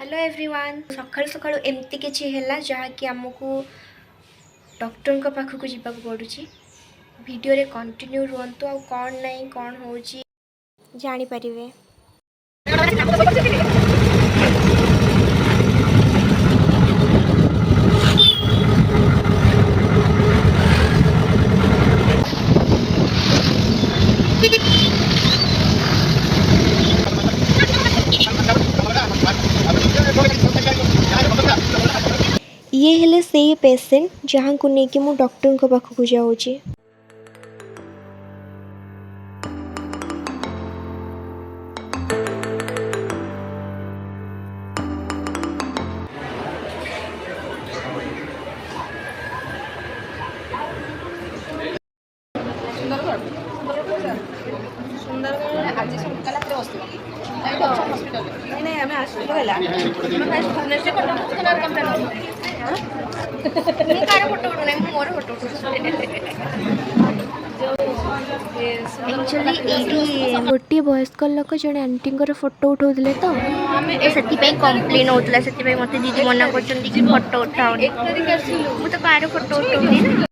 Hello everyone सकाळु सकाळु एमती किछि हैला जहाँकि आमको डॉक्टर पाखक जावाक पड़ुछि वीडियो रे कंटिन्यू रुहंतु आ कौन नहीं कौन होछि जानि परिवे। ये हेले से पेसेंट जहाँ को लेकिन मु डॉक्टर को पाखक जाऊँगी। गोटे वयस्क लोक जड़े आंटी फोटो उठाऊले तो से कम्प्लेन होता से मत दीदी मना कर फोटो उठाओ मुझे कार फोटो उठाऊनी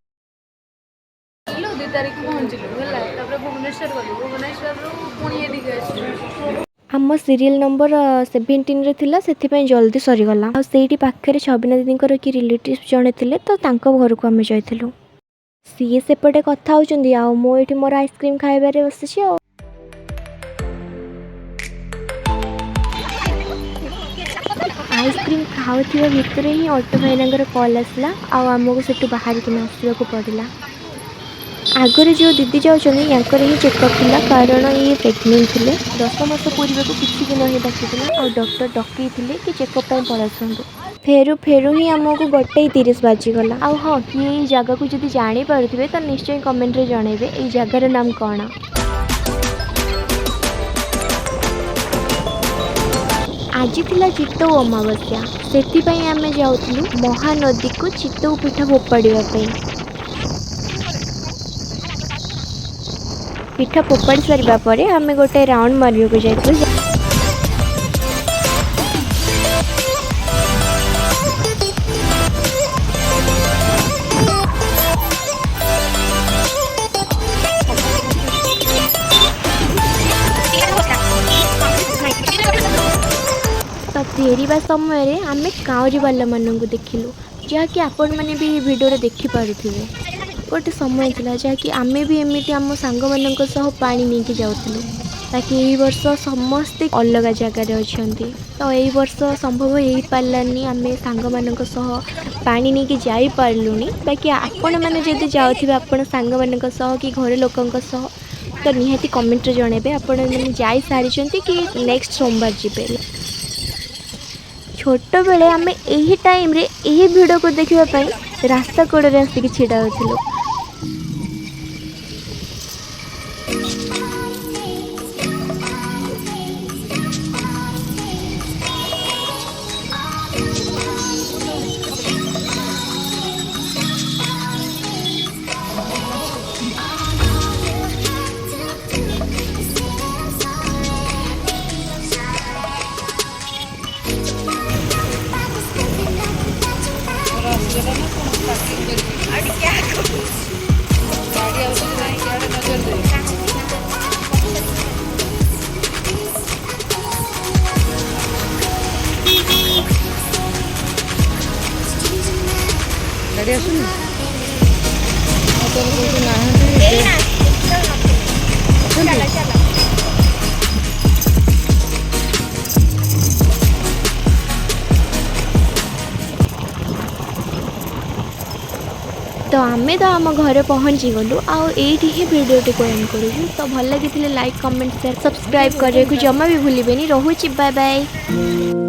आम सीरियल नंबर 17 रे थिला से जल्दी सरीगला आ सेठी पाखे छबिना दीदी कि रिलेटिव जड़े थे तो घर को आम जाइलु सी सेपटे कथा होचंदी आ मो एठी मोर आइसक्रीम खाइबारे बसिछि आ आइसक्रीम खाऊथिबा भितर ही ऑटो भाईनांगर कॉल आसला आमको सेठू बाहर कि आसवाक पड़ला। आगरे जो दीदी जाऊँगी ही चेकअप थिला कारण ये प्रेग्नेंट थे 10 मास पूर्व को किसी दिन ही बाकी और डॉक्टर डकई कि चेकअप पलैसु फेरू फेरू ही आमको 1:30 बाजीगला आ हाँ किए जगह को जब जापारे तो निश्चय कमेंट रे जनइबे ये जगार नाम कौन। आज थिला चित्तौ अमावस्या से आम जाऊँ महानदी को चित्तौ पिठा फोपाड़ापी पिठा फोपाड़ी सारा पर आम गोटे राउंड मारे को जाइलु तो फेरवा समय आम काउरी बाला मानू देखिलु जहाँकि आपण मैंने भी वीडियो देखिपे गोटे समय था जहाँकि आम भी एमती आम सांग मान पानी नहीं कि जाऊँ ताकि यही वर्ष समस्ते अलग जगार अच्छा तो यही वर्ष संभव हो पारानी आम सांग मान पानी नहीं कि जापारूनी बाकी आपण मैंने जब जाऊे आपण सांग मान कि घर लोक तो निहाती कमेंट रे जनइबे आपण मैंने जा सारी कि नेक्स्ट सोमवार जी छोट बेले आम यही टाइम रे यही भिड को देखापी रास्ता कड़े आसिक छिड़ा होलु तो आम तो आम घर पहुँची गलु आईटी ही वीडियो को एंड करूँ तो भल लगी लाइक कमेंट शेयर सब्सक्राइब करने को जमा भी भूलिए रोची बाय बाय।